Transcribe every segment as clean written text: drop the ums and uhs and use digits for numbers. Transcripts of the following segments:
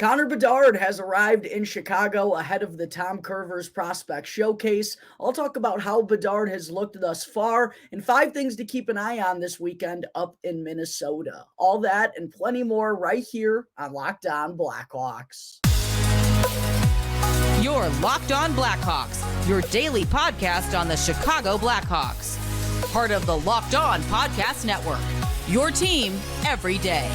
Connor Bedard has arrived in Chicago ahead of the Tom Kurvers Prospect Showcase. I'll talk about how Bedard has looked thus far and 5 things to keep an eye on this weekend up in Minnesota. All that and plenty more right here on Locked On Blackhawks. You're Locked On Blackhawks, your daily podcast on the Chicago Blackhawks. Part of the Locked On Podcast Network, your team every day.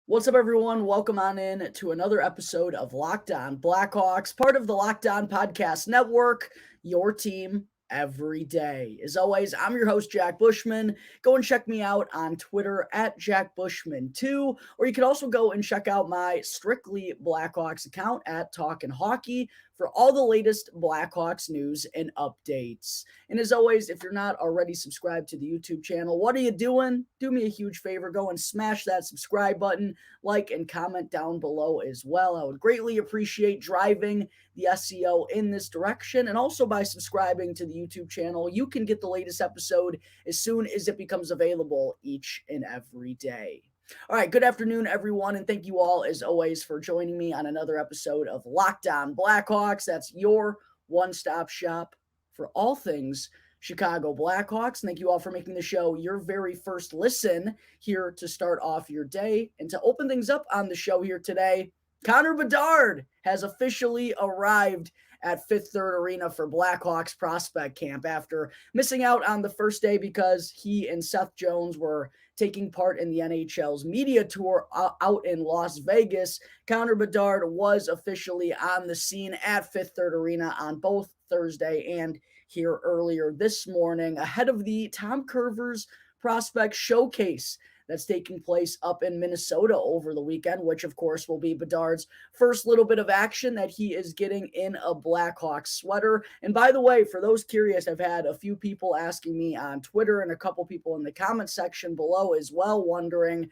What's up, everyone? Welcome on in to another episode of Locked On Blackhawks, part of the Locked On Podcast Network, your team every day. As always, I'm your host, Jack Bushman. Go and check me out on Twitter at JackBushman2, or you can also go and check out my Strictly Blackhawks account at Talkin' Hockey for all the latest Blackhawks news and updates. And as always, if you're not already subscribed to the YouTube channel, what are you doing? Do me a huge favor, go and smash that subscribe button, like and comment down below as well. I would greatly appreciate driving the SEO in this direction. And also by subscribing to the YouTube channel, you can get the latest episode as soon as it becomes available each and every day. All right, good afternoon, everyone, and thank you all, as always, for joining me on another episode of Locked On Blackhawks. That's your one-stop shop for all things Chicago Blackhawks. Thank you all for making the show your very first listen here to start off your day. And to open things up on the show here today, Connor Bedard has officially arrived at Fifth Third Arena for Blackhawks Prospect Camp after missing out on the first day because he and Seth Jones were taking part in the NHL's media tour out in Las Vegas. Connor Bedard was officially on the scene at Fifth Third Arena on both Thursday and here earlier this morning ahead of the Tom Kurvers Prospect Showcase that's taking place up in Minnesota over the weekend, which of course will be Bedard's first little bit of action that he is getting in a Blackhawks sweater. And by the way, for those curious, I've had a few people asking me on Twitter and a couple people in the comment section below as well, wondering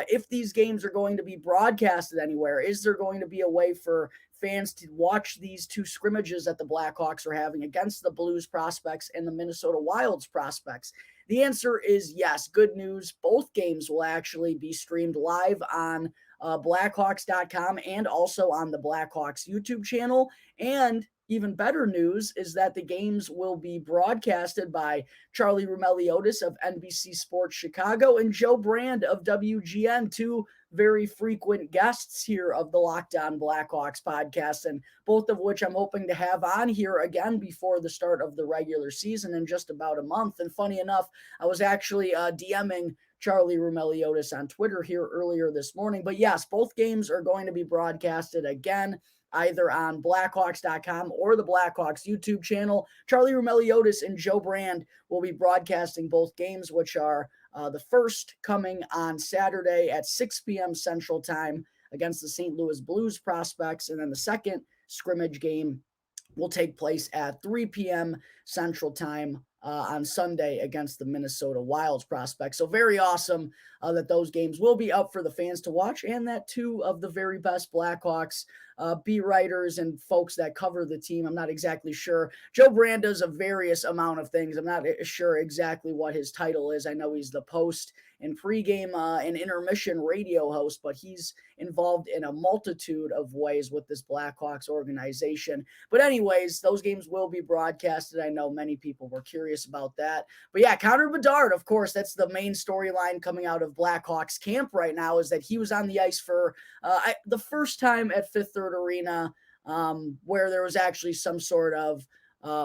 if these games are going to be broadcasted anywhere. Is there going to be a way for fans to watch these two scrimmages that the Blackhawks are having against the Blues prospects and the Minnesota Wild's prospects? The answer is yes. Good news. Both games will actually be streamed live on Blackhawks.com and also on the Blackhawks YouTube channel. And even better news is that the games will be broadcasted by Charlie Roumeliotis of NBC Sports Chicago and Joe Brand of WGN, two very frequent guests here of the Locked On Blackhawks podcast, and both of which I'm hoping to have on here again before the start of the regular season in just about a month. And funny enough, I was actually DMing Charlie Roumeliotis on Twitter here earlier this morning. But yes, both games are going to be broadcasted again, either on Blackhawks.com or the Blackhawks YouTube channel. Charlie Roumeliotis and Joe Brand will be broadcasting both games, which are the first coming on Saturday at 6 p.m. Central Time against the St. Louis Blues prospects, and then the second scrimmage game will take place at 3 p.m. Central Time on Sunday against the Minnesota Wild's prospects. So very awesome that those games will be up for the fans to watch, and that two of the very best Blackhawks beat writers and folks that cover the team. I'm not exactly sure. Joe Brand does a various amount of things. I'm not sure exactly what his title is. I know he's the post and pregame and intermission radio host, but he's involved in a multitude of ways with this Blackhawks organization. But anyways, those games will be broadcasted. I know many people were curious about that. But yeah, Connor Bedard, of course, that's the main storyline coming out of Blackhawks camp right now, is that he was on the ice for the first time at Fifth Third Arena where there was actually some sort of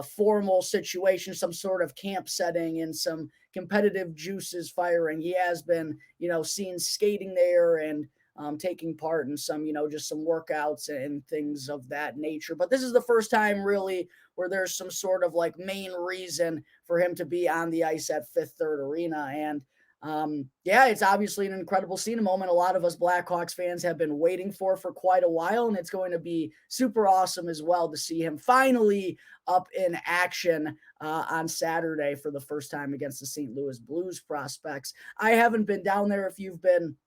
formal situation, some sort of camp setting and some competitive juices firing. He has been, seen skating there and taking part in some, just some workouts and things of that nature. But this is the first time really where there's some sort of like main reason for him to be on the ice at Fifth Third Arena. And it's obviously an incredible scene, a moment a lot of us Blackhawks fans have been waiting for quite a while, and it's going to be super awesome as well to see him finally up in action on Saturday for the first time against the St. Louis Blues prospects. I haven't been down there. If you've been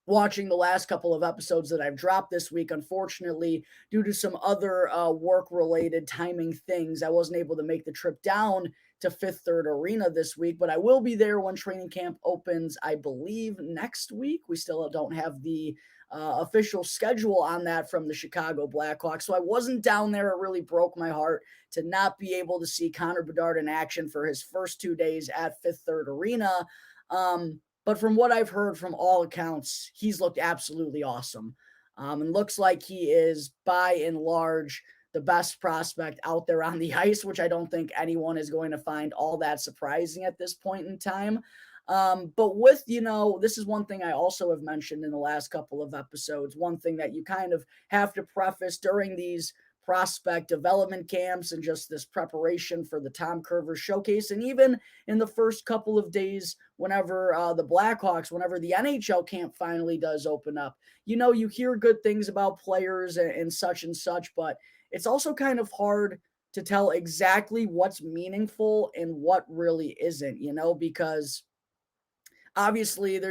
watching the last couple of episodes that I've dropped this week. Unfortunately, due to some other work-related timing things, I wasn't able to make the trip down to Fifth Third Arena this week, but I will be there when training camp opens, I believe, next week. We still don't have the official schedule on that from the Chicago Blackhawks, so I wasn't down there. It really broke my heart to not be able to see Connor Bedard in action for his first 2 days at Fifth Third Arena. But from what I've heard from all accounts, he's looked absolutely awesome. And looks like he is, by and large, the best prospect out there on the ice, which I don't think anyone is going to find all that surprising at this point in time. But with, this is one thing I also have mentioned in the last couple of episodes. One thing that you kind of have to preface during these prospect development camps and just this preparation for the Tom Kurvers Showcase. And even in the first couple of days, whenever whenever the NHL camp finally does open up, you hear good things about players and such, but it's also kind of hard to tell exactly what's meaningful and what really isn't, because obviously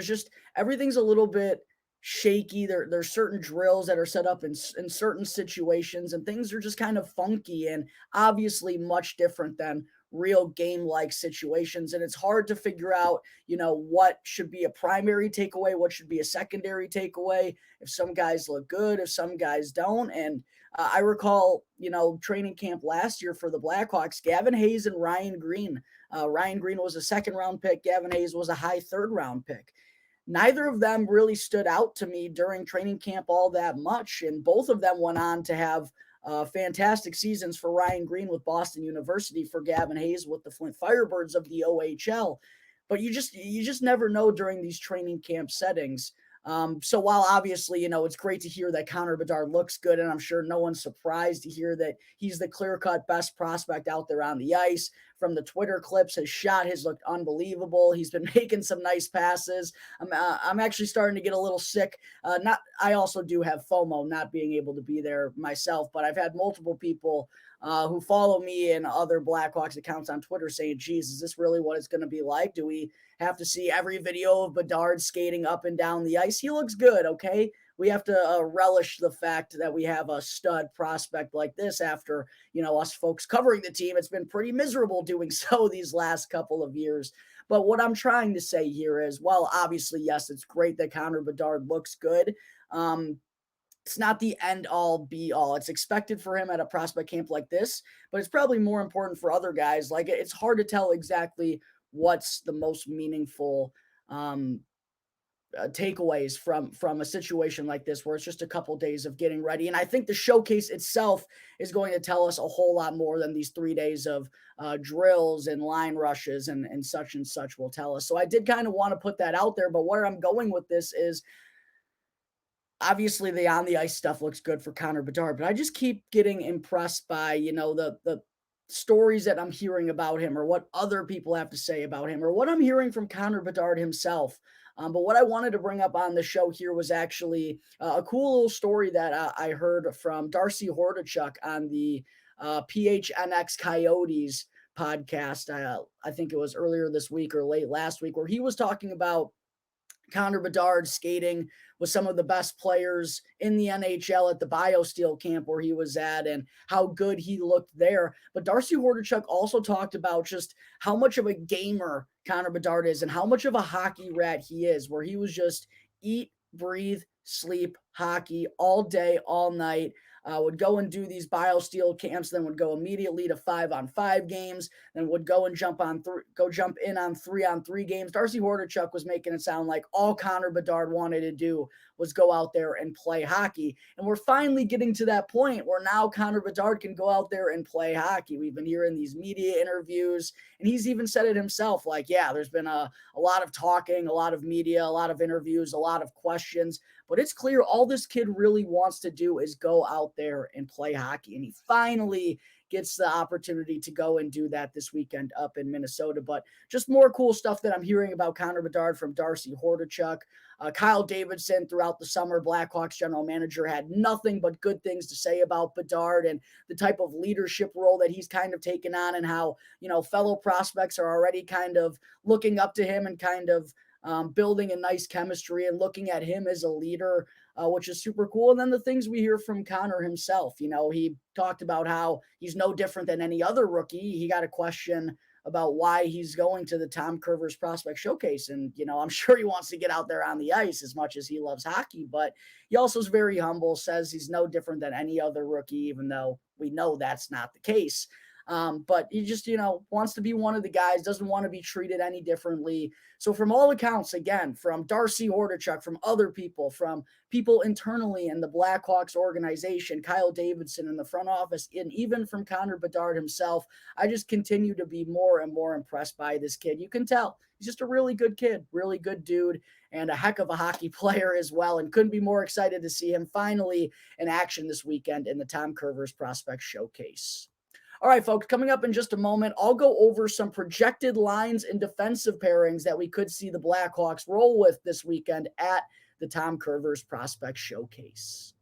everything's a little bit shaky. There's certain drills that are set up in certain situations, and things are just kind of funky and obviously much different than real game-like situations. And it's hard to figure out, what should be a primary takeaway, what should be a secondary takeaway, if some guys look good, if some guys don't. And I recall, training camp last year for the Blackhawks, Gavin Hayes and Ryan Green. Ryan Green was a second-round pick. Gavin Hayes was a high third-round pick. Neither of them really stood out to me during training camp all that much, and both of them went on to have fantastic seasons. For Ryan Green with Boston University, for Gavin Hayes with the Flint Firebirds of the OHL. But you just never know during these training camp settings. So while obviously, it's great to hear that Connor Bedard looks good, and I'm sure no one's surprised to hear that he's the clear-cut best prospect out there on the ice. From the Twitter clips, his shot has looked unbelievable. He's been making some nice passes. I'm actually starting to get a little sick. I also do have FOMO, not being able to be there myself, but I've had multiple people who follow me and other Blackhawks accounts on Twitter saying, geez, is this really what it's going to be like? Do we have to see every video of Bedard skating up and down the ice? He looks good, okay? We have to relish the fact that we have a stud prospect like this after, us folks covering the team. It's been pretty miserable doing so these last couple of years. But what I'm trying to say here is, well, obviously, yes, it's great that Connor Bedard looks good. It's not the end all be all. It's expected for him at a prospect camp like this, but it's probably more important for other guys. Like, it's hard to tell exactly what's the most meaningful takeaways from a situation like this, where it's just a couple days of getting ready. And I think the showcase itself is going to tell us a whole lot more than these 3 days of drills and line rushes and such will tell us. So I did kind of want to put that out there, but where I'm going with this is, obviously the on the ice stuff looks good for Connor Bedard, but I just keep getting impressed by, the stories that I'm hearing about him, or what other people have to say about him, or what I'm hearing from Connor Bedard himself. But what I wanted to bring up on the show here was actually a cool little story that I heard from Darcy Hordachuk on the PHNX Coyotes podcast. I think it was earlier this week or late last week, where he was talking about Connor Bedard skating with some of the best players in the NHL at the BioSteel camp where he was at, and how good he looked there. But Darcy Hordachuk also talked about just how much of a gamer Connor Bedard is and how much of a hockey rat he is, where he was just eat, breathe, sleep hockey all day, all night. Would go and do these BioSteel camps, then would go immediately to 5-on-5 games, then would go and jump in on 3-on-3 games. Darcy Hordachuk was making it sound like all Connor Bedard wanted to do was go out there and play hockey. And we're finally getting to that point where now Connor Bedard can go out there and play hockey. We've been hearing these media interviews, and he's even said it himself, like, yeah, there's been a lot of talking, a lot of media, a lot of interviews, a lot of questions, but it's clear all this kid really wants to do is go out there and play hockey. And he finally gets the opportunity to go and do that this weekend up in Minnesota. But just more cool stuff that I'm hearing about Connor Bedard from Darcy Hordachuk. Kyle Davidson, throughout the summer, Blackhawks general manager, had nothing but good things to say about Bedard and the type of leadership role that he's kind of taken on, and how, fellow prospects are already kind of looking up to him and kind of building a nice chemistry and looking at him as a leader, which is super cool. And then the things we hear from Connor himself, he talked about how he's no different than any other rookie. He got a question about why he's going to the Tom Kurvers Prospect Showcase. And, I'm sure he wants to get out there on the ice as much as he loves hockey, but he also is very humble, says he's no different than any other rookie, even though we know that's not the case. But he just, wants to be one of the guys, doesn't want to be treated any differently. So from all accounts, again, from Darcy Hordichuk, from other people, from people internally in the Blackhawks organization, Kyle Davidson in the front office, and even from Connor Bedard himself, I just continue to be more and more impressed by this kid. You can tell he's just a really good kid, really good dude, and a heck of a hockey player as well, and couldn't be more excited to see him finally in action this weekend in the Tom Kurvers Prospect Showcase. All right, folks, coming up in just a moment, I'll go over some projected lines and defensive pairings that we could see the Blackhawks roll with this weekend at the Tom Kurvers Prospect Showcase.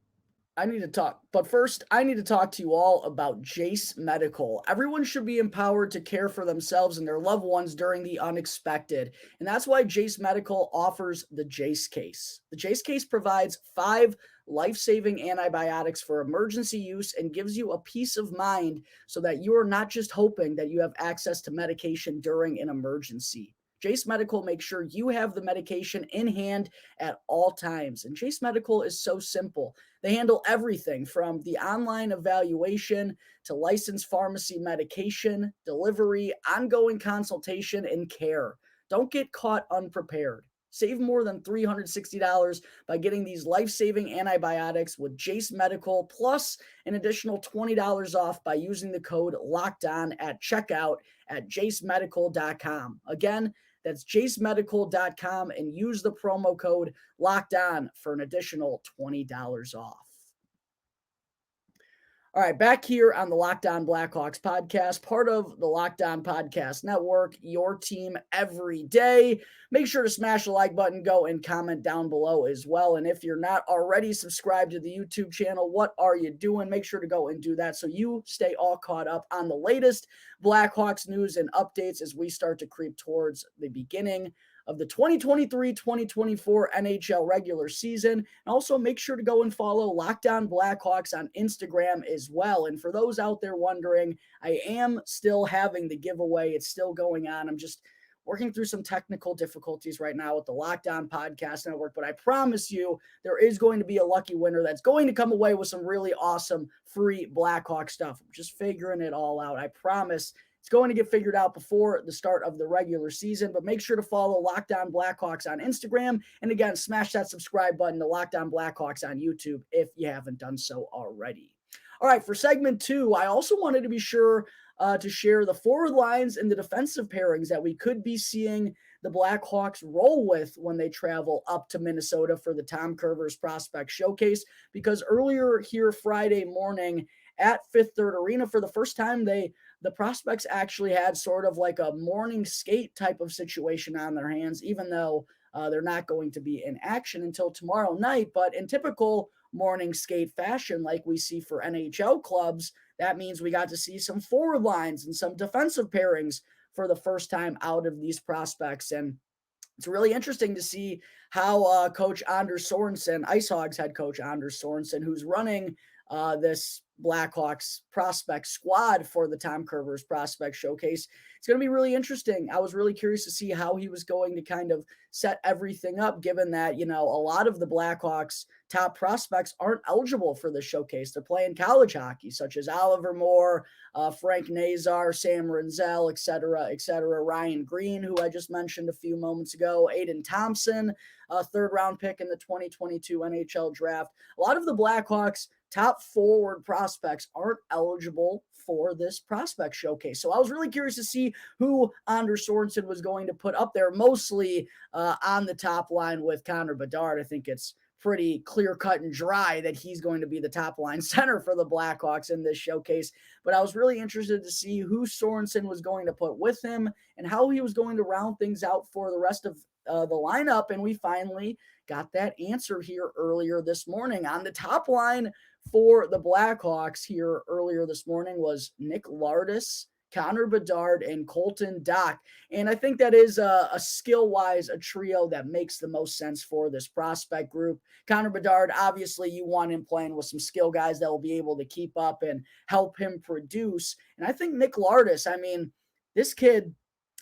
But first, I need to talk to you all about Jace Medical. Everyone should be empowered to care for themselves and their loved ones during the unexpected. And that's why Jace Medical offers the Jace Case. The Jace Case provides 5 life-saving antibiotics for emergency use and gives you a peace of mind so that you are not just hoping that you have access to medication during an emergency. Jace Medical makes sure you have the medication in hand at all times. And Jace Medical is so simple. They handle everything from the online evaluation to licensed pharmacy medication, delivery, ongoing consultation, and care. Don't get caught unprepared. Save more than $360 by getting these life-saving antibiotics with Jace Medical, plus an additional $20 off by using the code LOCKEDON at checkout at jacemedical.com. Again, that's jacemedical.com and use the promo code LOCKEDON for an additional $20 off. All right, back here on the Locked On Blackhawks podcast, part of the Locked On Podcast Network, your team every day. Make sure to smash the like button, go and comment down below as well. And if you're not already subscribed to the YouTube channel, what are you doing? Make sure to go and do that so you stay all caught up on the latest Blackhawks news and updates as we start to creep towards the beginning of the 2023-2024 NHL regular season. And also make sure to go and follow Locked On Blackhawks on Instagram as well. And for those out there wondering, I am still having the giveaway. It's still going on. I'm just working through some technical difficulties right now with the Locked On Podcast Network, but I promise you there is going to be a lucky winner that's going to come away with some really awesome free Blackhawk stuff. I'm just figuring it all out. I promise it's going to get figured out before the start of the regular season, but make sure to follow Locked On Blackhawks on Instagram. And again, smash that subscribe button to Locked On Blackhawks on YouTube if you haven't done so already. All right, for segment 2, I also wanted to be sure to share the forward lines and the defensive pairings that we could be seeing the Blackhawks roll with when they travel up to Minnesota for the Tom Kurvers Prospect Showcase, because earlier here Friday morning at Fifth Third Arena, for the first time, the Prospects actually had sort of like a morning skate type of situation on their hands, even though they're not going to be in action until tomorrow night. But in typical morning skate fashion, like we see for NHL clubs, that means we got to see some forward lines and some defensive pairings for the first time out of these prospects. And it's really interesting to see how Coach Anders Sorensen, Ice Hogs head coach Anders Sorensen, who's running this Blackhawks prospect squad for the Tom Kurvers Prospect Showcase. It's going to be really interesting. I was really curious to see how he was going to kind of set everything up, given that, a lot of the Blackhawks top prospects aren't eligible for the showcase. They're playing college hockey, such as Oliver Moore, Frank Nazar, Sam Renzel, et cetera, Ryan Green, who I just mentioned a few moments ago, Aiden Thompson, a third-round pick in the 2022 NHL draft. A lot of the Blackhawks top forward prospects aren't eligible for this prospect showcase. So I was really curious to see who Anders Sorensen was going to put up there, mostly on the top line with Connor Bedard. I think it's pretty clear cut and dry that he's going to be the top line center for the Blackhawks in this showcase. But I was really interested to see who Sorensen was going to put with him and how he was going to round things out for the rest of the lineup. And we finally got that answer here earlier this morning. On the top line for the Blackhawks here earlier this morning was Nick Lardis, Connor Bedard, and Colton Dach. And I think that is a skill-wise a trio that makes the most sense for this prospect group. Connor Bedard, obviously you want him playing with some skill guys that will be able to keep up and help him produce. And I think Nick Lardis, I mean, this kid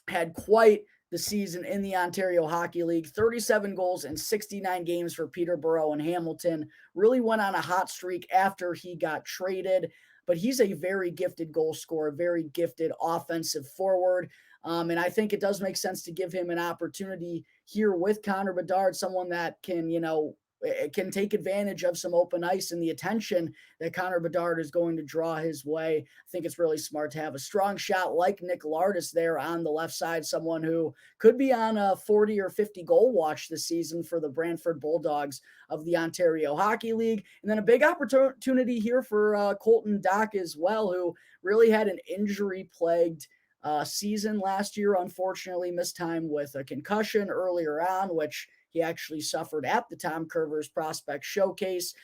had quite the season in the Ontario Hockey League. 37 goals in 69 games for Peterborough and Hamilton. Really went on a hot streak after he got traded. But he's a very gifted goal scorer, very gifted offensive forward. And I think it does make sense to give him an opportunity here with Connor Bedard, someone that can, can take advantage of some open ice and the attention that Connor Bedard is going to draw his way. I think it's really smart to have a strong shot like Nick Lardis there on the left side, someone who could be on a 40 or 50 goal watch this season for the Brantford Bulldogs of the Ontario Hockey League. And then a big opportunity here for Colton Dach as well, who really had an injury-plagued season last year. Unfortunately, missed time with a concussion earlier on, which he actually suffered at the Tom Kurvers Prospect Showcase.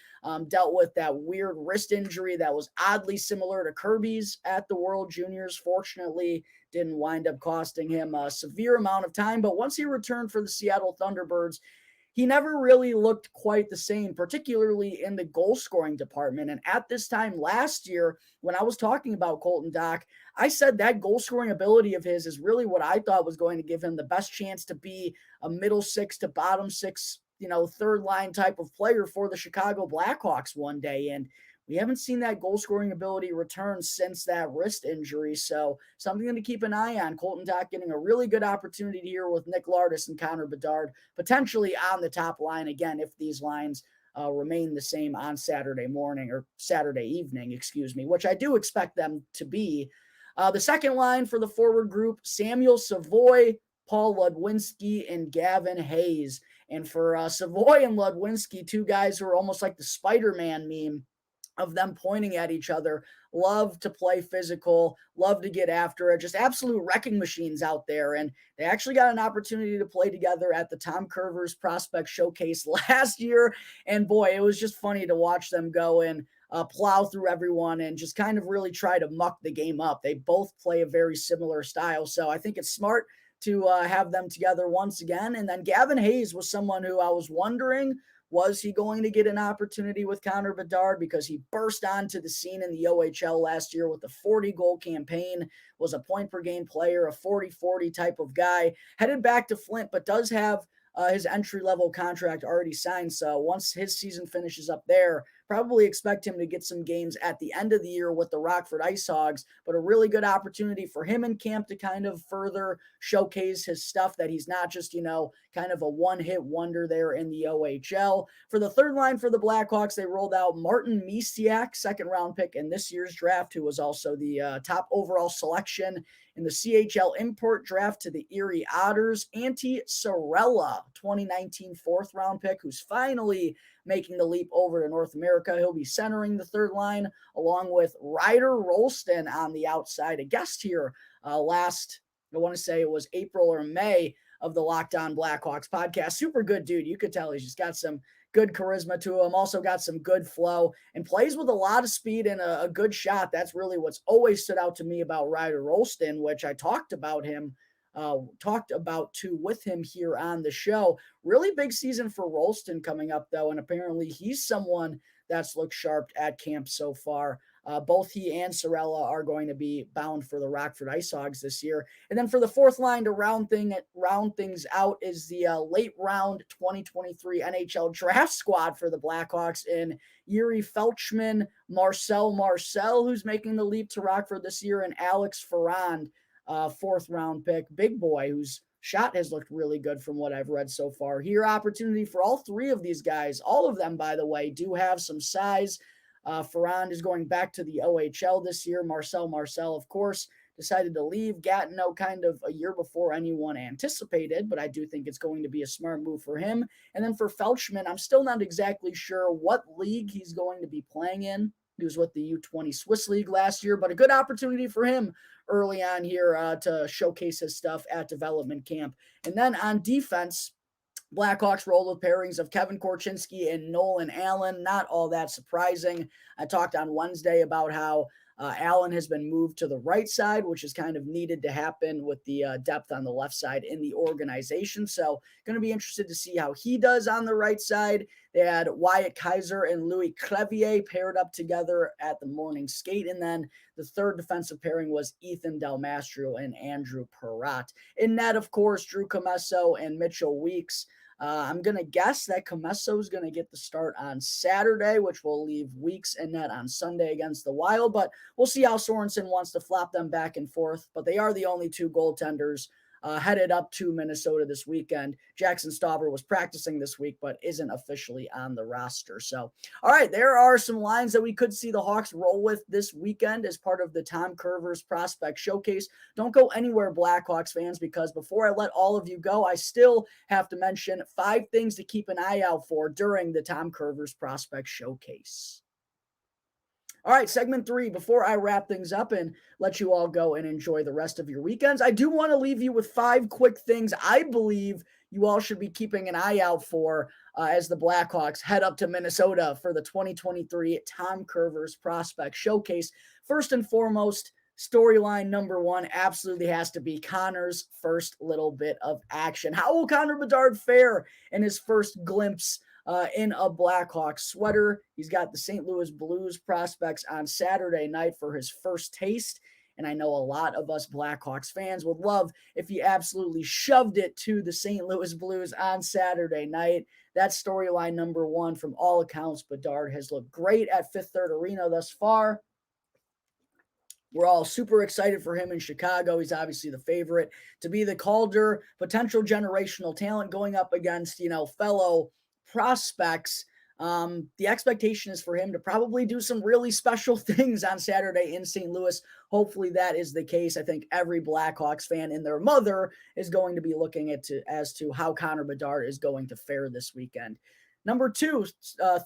Dealt with that weird wrist injury that was oddly similar to Kirby's at the World Juniors. Fortunately, didn't wind up costing him a severe amount of time. But once he returned for the Seattle Thunderbirds, he never really looked quite the same, particularly in the goal scoring department. And at this time last year, when I was talking about Colton Dach, I said that goal scoring ability of his is really what I thought was going to give him the best chance to be a middle six to bottom six, third line type of player for the Chicago Blackhawks one day. And we haven't seen that goal scoring ability return since that wrist injury. So something to keep an eye on. Colton Dach getting a really good opportunity here with Nick Lardis and Connor Bedard, potentially on the top line again if these lines remain the same on Saturday evening, which I do expect them to be. The second line for the forward group, Samuel Savoy, Paul Ludwinski, and Gavin Hayes. And for Savoy and Ludwinski, two guys who are almost like the Spider-Man meme of them pointing at each other, love to play physical, love to get after it, just absolute wrecking machines out there. And they actually got an opportunity to play together at the Tom Kurvers Prospect Showcase last year. And boy, it was just funny to watch them go and plow through everyone and just kind of really try to muck the game up. They both play a very similar style. So I think it's smart to have them together once again. And then Gavin Hayes was someone who I was wondering, was he going to get an opportunity with Connor Bedard, because he burst onto the scene in the OHL last year with a 40-goal campaign, was a point-per-game player, a 40-40 type of guy, headed back to Flint, but does have his entry-level contract already signed. So once his season finishes up there, probably expect him to get some games at the end of the year with the Rockford Ice Hogs, but a really good opportunity for him in camp to kind of further showcase his stuff, that he's not just, kind of a one-hit wonder there in the OHL. For the third line for the Blackhawks, they rolled out Martin Misiak, second-round pick in this year's draft, who was also the top overall selection in the CHL import draft to the Erie Otters. Antti Sorella, 2019 fourth-round pick, who's finally making the leap over to North America. He'll be centering the third line along with Ryder Rolston on the outside, a guest here last, I want to say it was April or May of the Locked On Blackhawks podcast. Super good dude. You could tell he's just got some good charisma to him, also got some good flow, and plays with a lot of speed and a good shot. That's really what's always stood out to me about Ryder Rolston, which I talked about with him here on the show. Really big season for Rolston coming up, though, and apparently he's someone that's looked sharp at camp so far. Both he and Sorella are going to be bound for the Rockford Ice Hogs this year. And then for the fourth line to round things out is the late round 2023 NHL draft squad for the Blackhawks in Yuri Felchman, Marcel, who's making the leap to Rockford this year, and Alex Ferrand, fourth round pick, big boy, whose shot has looked really good from what I've read so far here. Opportunity for all three of these guys. All of them, by the way, do have some size. Ferrand is going back to the OHL this year. Marcel, of course, decided to leave Gatineau kind of a year before anyone anticipated, but I do think it's going to be a smart move for him. And then for Felchman, I'm still not exactly sure what league he's going to be playing in. He was with the U20 Swiss League last year, but a good opportunity for him early on here to showcase his stuff at development camp. And then on defense, Blackhawks roll with pairings of Kevin Korchinski and Nolan Allen. Not all that surprising. I talked on Wednesday about how Allen has been moved to the right side, which is kind of needed to happen with the depth on the left side in the organization. So going to be interested to see how he does on the right side. They had Wyatt Kaiser and Louis Crevier paired up together at the morning skate. And then the third defensive pairing was Ethan Del Mastro and Andrew Perrott. In net, of course, Drew Commesso and Mitchell Weeks. I'm going to guess that Commesso is going to get the start on Saturday, which will leave Weeks in net on Sunday against the Wild. But we'll see how Sorensen wants to flop them back and forth. But they are the only two goaltenders headed up to Minnesota this weekend. Jackson Stauber was practicing this week, but isn't officially on the roster. So, all right, there are some lines that we could see the Hawks roll with this weekend as part of the Tom Kurvers Prospect Showcase. Don't go anywhere, Blackhawks fans, because before I let all of you go, I still have to mention 5 things to keep an eye out for during the Tom Kurvers Prospect Showcase. All right, segment 3, before I wrap things up and let you all go and enjoy the rest of your weekends, I do want to leave you with 5 quick things I believe you all should be keeping an eye out for as the Blackhawks head up to Minnesota for the 2023 Tom Kurvers Prospect Showcase. First and foremost, storyline number 1 absolutely has to be Connor's first little bit of action. How will Connor Bedard fare in his first glimpse in a Blackhawks sweater? He's got the St. Louis Blues prospects on Saturday night for his first taste. And I know a lot of us Blackhawks fans would love if he absolutely shoved it to the St. Louis Blues on Saturday night. That's storyline number 1 from all accounts. Bedard has looked great at Fifth Third Arena thus far. We're all super excited for him in Chicago. He's obviously the favorite to be the Calder, potential generational talent going up against, fellow prospects. The expectation is for him to probably do some really special things on Saturday in St. Louis. Hopefully that is the case. I think every Blackhawks fan and their mother is going to be looking as to how Connor Bedard is going to fare this weekend. Number 2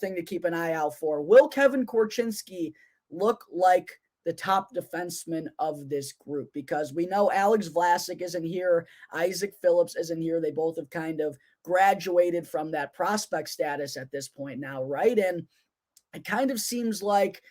thing to keep an eye out for, will Kevin Korchinski look like the top defenseman of this group? Because we know Alex Vlasic isn't here. Isaac Phillips isn't here. They both have kind of graduated from that prospect status at this point now, right? And it kind of seems like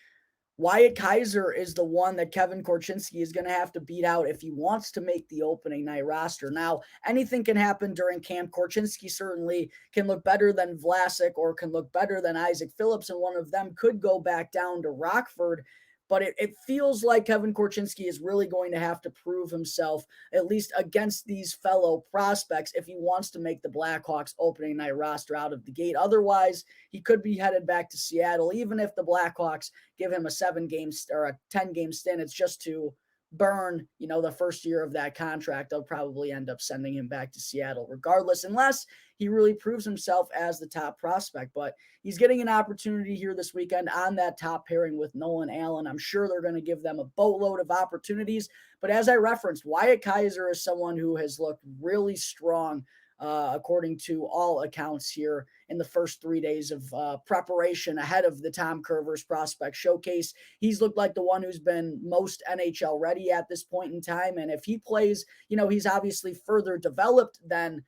Wyatt Kaiser is the one that Kevin Korchinski is going to have to beat out if he wants to make the opening night roster. Now, anything can happen during camp. Korchinski certainly can look better than Vlasic or can look better than Isaac Phillips, and one of them could go back down to Rockford. But it feels like Kevin Korchinski is really going to have to prove himself, at least against these fellow prospects, if he wants to make the Blackhawks opening night roster out of the gate. Otherwise, he could be headed back to Seattle. Even if the Blackhawks give him a 7-game or a 10-game stint, it's just to burn, the first year of that contract. They'll probably end up sending him back to Seattle regardless, unless he really proves himself as the top prospect. But he's getting an opportunity here this weekend on that top pairing with Nolan Allen. I'm sure they're going to give them a boatload of opportunities. But as I referenced, Wyatt Kaiser is someone who has looked really strong, according to all accounts here in the first 3 days of preparation ahead of the Tom Kurvers Prospect Showcase. He's looked like the one who's been most NHL ready at this point in time. And if he plays, he's obviously further developed than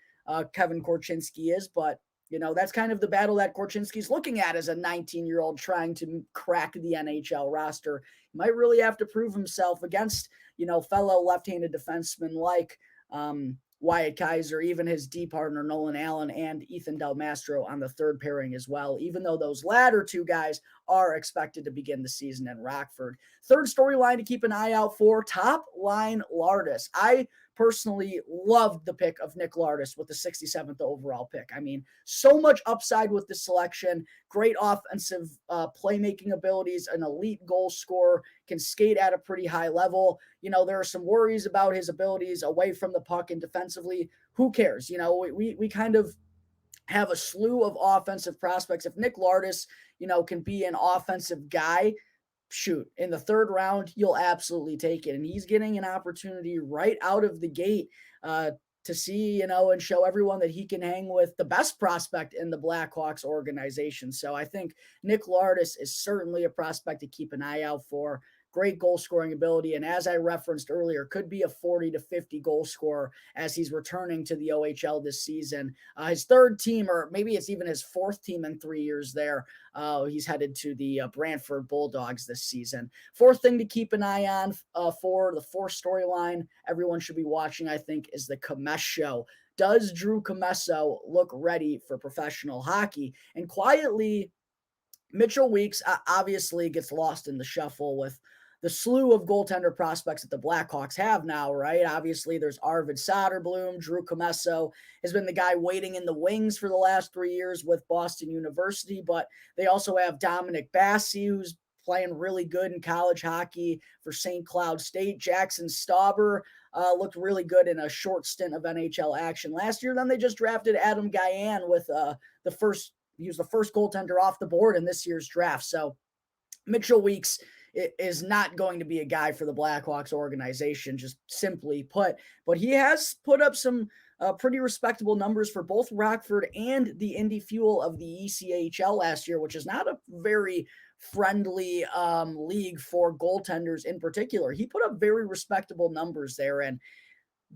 Kevin Korchinski is, but that's kind of the battle that Korchinski's looking at as a 19-year-old trying to crack the NHL roster. He might really have to prove himself against, fellow left-handed defensemen like Wyatt Kaiser, even his D partner Nolan Allen, and Ethan Del Mastro on the third pairing as well, even though those latter 2 guys are expected to begin the season in Rockford. Third storyline to keep an eye out for, top line Lardis. I personally loved the pick of Nick Lardis with the 67th overall pick. I mean, so much upside with the selection, great offensive playmaking abilities, an elite goal scorer, can skate at a pretty high level. There are some worries about his abilities away from the puck and defensively. Who cares? We kind of have a slew of offensive prospects. If Nick Lardis, can be an offensive guy, shoot, in the 3rd round, you'll absolutely take it. And he's getting an opportunity right out of the gate to see, and show everyone that he can hang with the best prospect in the Blackhawks organization. So I think Nick Lardis is certainly a prospect to keep an eye out for. great goal scoring ability. And as I referenced earlier, could be a 40 to 50 goal scorer as he's returning to the OHL this season. His third team, or maybe it's even his fourth team in 3 years there. He's headed to the Brantford Bulldogs this season. Fourth thing to keep an eye on for the fourth storyline everyone should be watching, I think, is the Comess Show. Does Drew Commesso look ready for professional hockey? And quietly, Mitchell Weeks obviously gets lost in the shuffle with the slew of goaltender prospects that the Blackhawks have now, right? Obviously, there's Arvid Soderblom. Drew Commesso has been the guy waiting in the wings for the last 3 years with Boston University, but they also have Dominic Bassi, who's playing really good in college hockey for St. Cloud State. Jackson Stauber looked really good in a short stint of NHL action last year. Then they just drafted Adam Guyan with he was the first goaltender off the board in this year's draft. So Mitchell Weeks is not going to be a guy for the Blackhawks organization, just simply put. But he has put up some pretty respectable numbers for both Rockford and the Indy Fuel of the ECHL last year, which is not a very friendly league for goaltenders in particular. He put up very respectable numbers there. And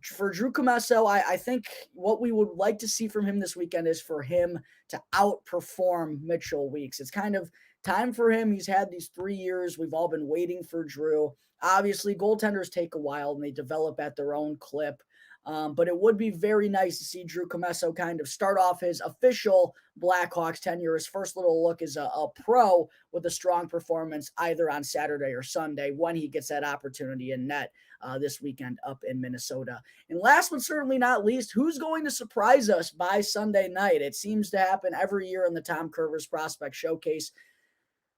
for Drew Commesso, I think what we would like to see from him this weekend is for him to outperform Mitchell Weeks. It's kind of time for him. He's had these 3 years. We've all been waiting for Drew. Obviously, goaltenders take a while and they develop at their own clip. But it would be very nice to see Drew Commesso kind of start off his official Blackhawks tenure, his first little look as a pro with a strong performance either on Saturday or Sunday when he gets that opportunity in net this weekend up in Minnesota. And last but certainly not least, who's going to surprise us by Sunday night? It seems to happen every year in the Tom Kurvers Prospect Showcase.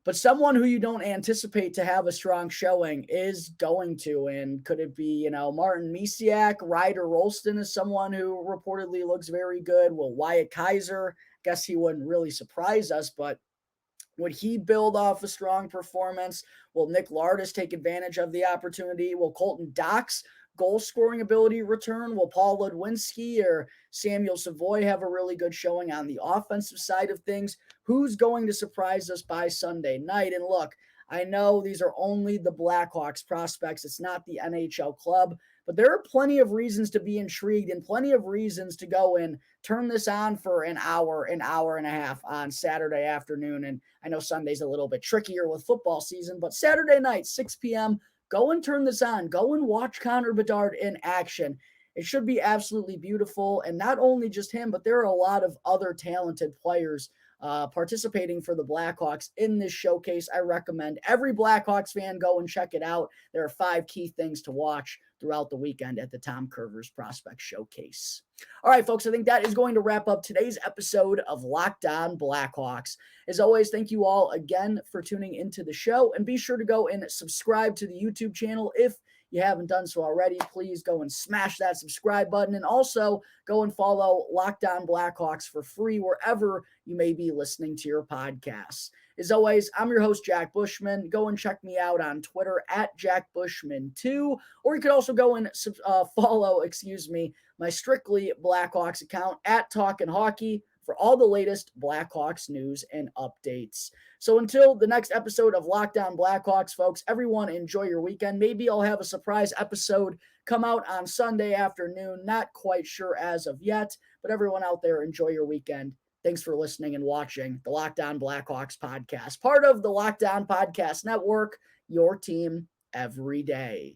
But someone who you don't anticipate to have a strong showing is going to. And could it be, Martin Misiak? Ryder Rolston is someone who reportedly looks very good. Will Wyatt Kaiser? Guess he wouldn't really surprise us, but would he build off a strong performance? Will Nick Lardis take advantage of the opportunity? Will Colton Dock's goal scoring ability return? Will Paul Ludwinski or Samuel Savoy have a really good showing on the offensive side of things? Who's going to surprise us by Sunday night? And look, I know these are only the Blackhawks prospects. It's not the NHL club, but there are plenty of reasons to be intrigued and plenty of reasons to go and turn this on for an hour and a half on Saturday afternoon. And I know Sunday's a little bit trickier with football season, but Saturday night, 6 p.m., go and turn this on. Go and watch Connor Bedard in action. It should be absolutely beautiful. And not only just him, but there are a lot of other talented players participating for the Blackhawks in this showcase. I recommend every Blackhawks fan go and check it out. There are 5 key things to watch throughout the weekend at the Tom Kurvers Prospect Showcase. All right, folks, I think that is going to wrap up today's episode of Locked On Blackhawks. As always, thank you all again for tuning into the show, and be sure to go and subscribe to the YouTube channel if you haven't done so already. Please go and smash that subscribe button, and also go and follow Locked On Blackhawks for free wherever you may be listening to your podcasts. As always, I'm your host, Jack Bushman. Go and check me out on Twitter at JackBushman2, or you could also go and follow my Strictly Blackhawks account at Talkin' Hockey for all the latest Blackhawks news and updates. So until the next episode of Locked On Blackhawks, folks, everyone enjoy your weekend. Maybe I'll have a surprise episode come out on Sunday afternoon. Not quite sure as of yet, but everyone out there, enjoy your weekend. Thanks for listening and watching the Locked On Blackhawks podcast, part of the Locked On Podcast Network, your team every day.